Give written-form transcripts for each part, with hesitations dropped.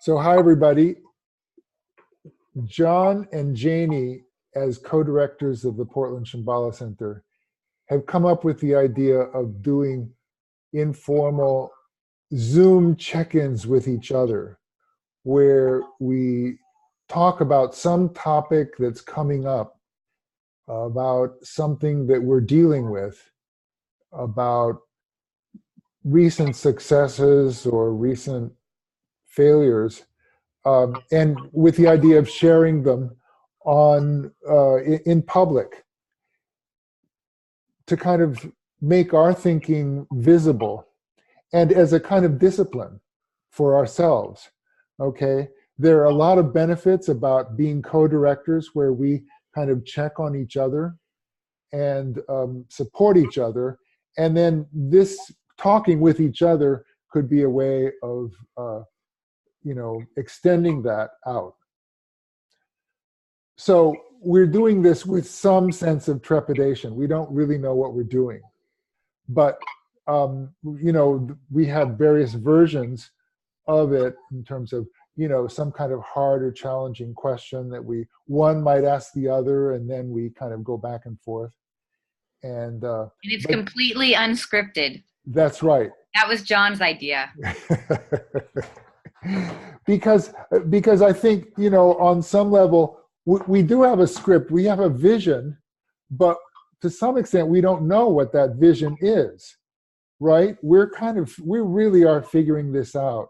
So hi, everybody. John and Janie, as co-directors of the Portland Shambhala Center, have come up with the idea of doing informal Zoom check-ins with each other, where we talk about some topic that's coming up, about something that we're dealing with, about recent successes or recent failures, and with the idea of sharing them in public to kind of make our thinking visible and as a kind of discipline for ourselves. Okay, there are a lot of benefits about being co-directors where we kind of check on each other and support each other, and then this talking with each other could be a way of extending that out. So we're doing this with some sense of trepidation. We don't really know what we're doing, but we have various versions of it in terms of some kind of hard or challenging question that one might ask the other, and then we kind of go back and forth. And it's completely unscripted. That's right. That was John's idea. because I think, on some level, we do have a script, we have a vision, but to some extent, we don't know what that vision is, right? We really are figuring this out.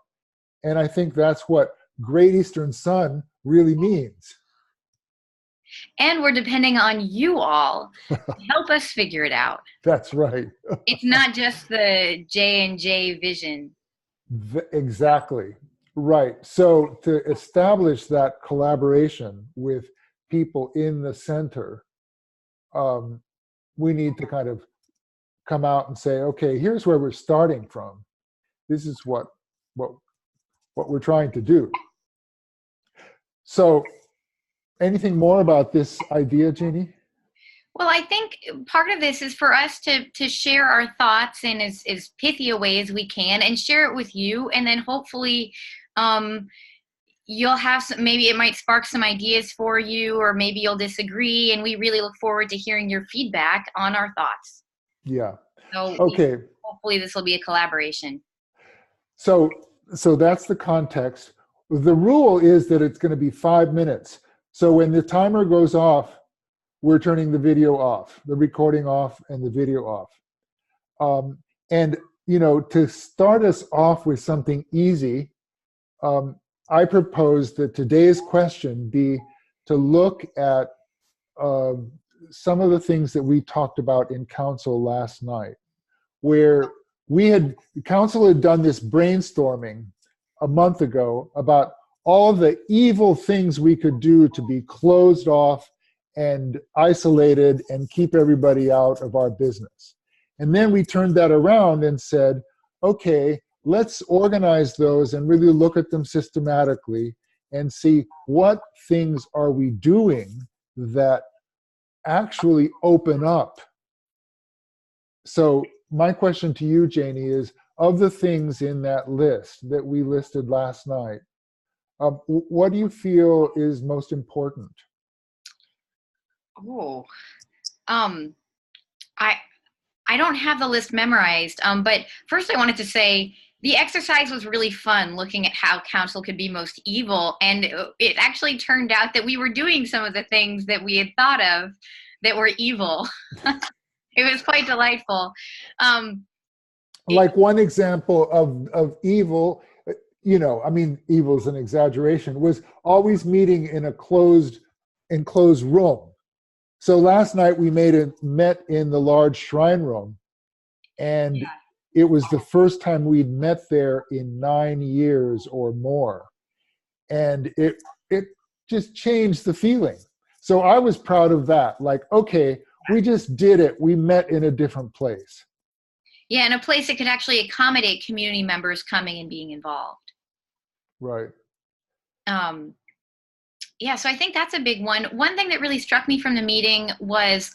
And I think that's what Great Eastern Sun really means. And we're depending on you all to help us figure it out. That's right. It's not just the J&J vision. Exactly. Right. So to establish that collaboration with people in the center, we need to kind of come out and say, okay, here's where we're starting from. This is what we're trying to do. So anything more about this idea, Janie? Well, I think part of this is for us to share our thoughts in as pithy a way as we can and share it with you. And then hopefully you'll have maybe it might spark some ideas for you, or maybe you'll disagree. And we really look forward to hearing your feedback on our thoughts. Yeah. So okay. Hopefully this will be a collaboration. So that's the context. The rule is that it's going to be 5 minutes. So when the timer goes off, we're turning the video off, the recording off, and the video off. And to start us off with something easy, I propose that today's question be to look at some of the things that we talked about in council last night, where council had done this brainstorming a month ago about all the evil things we could do to be closed off and isolated and keep everybody out of our business. And then we turned that around and said, okay, let's organize those and really look at them systematically and see what things are we doing that actually open up. So my question to you, Janie, is of the things in that list that we listed last night, what do you feel is most important? Oh, I don't have the list memorized, but first I wanted to say the exercise was really fun, looking at how council could be most evil, and it actually turned out that we were doing some of the things that we had thought of that were evil. It was quite delightful. Like one example of evil, evil is an exaggeration, was always meeting in a enclosed room. So last night we met in the large shrine room, and it was the first time we'd met there in 9 years or more. And it just changed the feeling. So I was proud of that. Like, okay, we just did it. We met in a different place. Yeah, in a place that could actually accommodate community members coming and being involved. Right. Yeah, so I think that's a big one. One thing that really struck me from the meeting was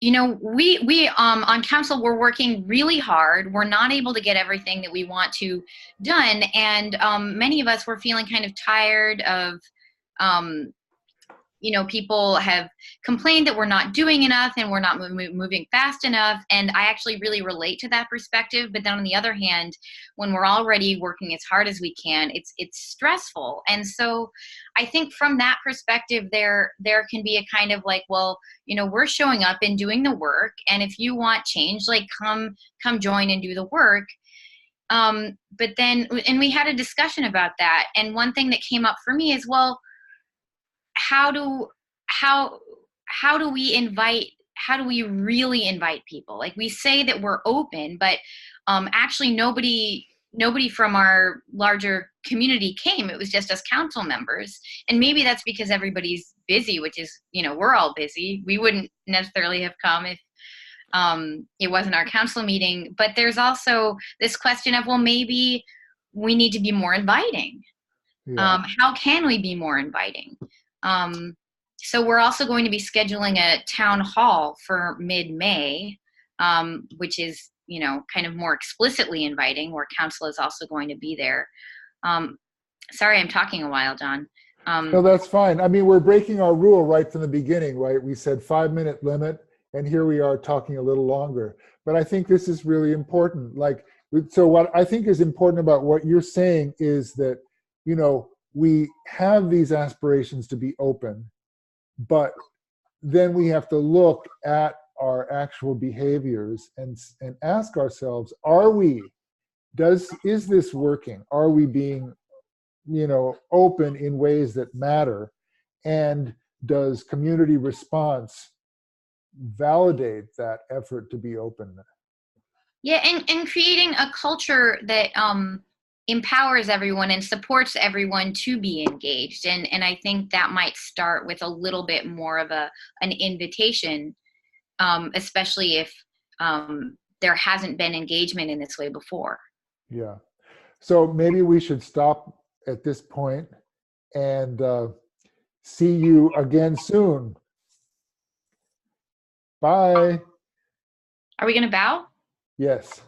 we on council, we're working really hard. We're not able to get everything that we want to done, and many of us were feeling kind of tired of um, people have complained that we're not doing enough and we're not moving fast enough. And I actually really relate to that perspective. But then on the other hand, when we're already working as hard as we can, it's stressful. And so I think from that perspective, there can be a kind of like, well, we're showing up and doing the work. And if you want change, like come join and do the work. But then, and we had a discussion about that. And one thing that came up for me is, well, how do we really invite people? Like, we say that we're open, but actually nobody from our larger community came. It was just us council members. And maybe that's because everybody's busy, which is, we're all busy. We wouldn't necessarily have come if it wasn't our council meeting. But there's also this question of, well, maybe we need to be more inviting. Yeah. How can we be more inviting? So we're also going to be scheduling a town hall for mid-May, which is, kind of more explicitly inviting, where council is also going to be there. Sorry, I'm talking a while, John. No, that's fine. I mean, we're breaking our rule right from the beginning, right? We said 5-minute limit, and here we are talking a little longer. But I think this is really important. Like, so what I think is important about what you're saying is that, we have these aspirations to be open, but then we have to look at our actual behaviors and ask ourselves, is this working? Are we being, open in ways that matter? And does community response validate that effort to be open? Yeah, and creating a culture that empowers everyone and supports everyone to be engaged. And I think that might start with a little bit more of an invitation, especially if there hasn't been engagement in this way before. Yeah. So maybe we should stop at this point and see you again soon. Bye. Are we going to bow? Yes.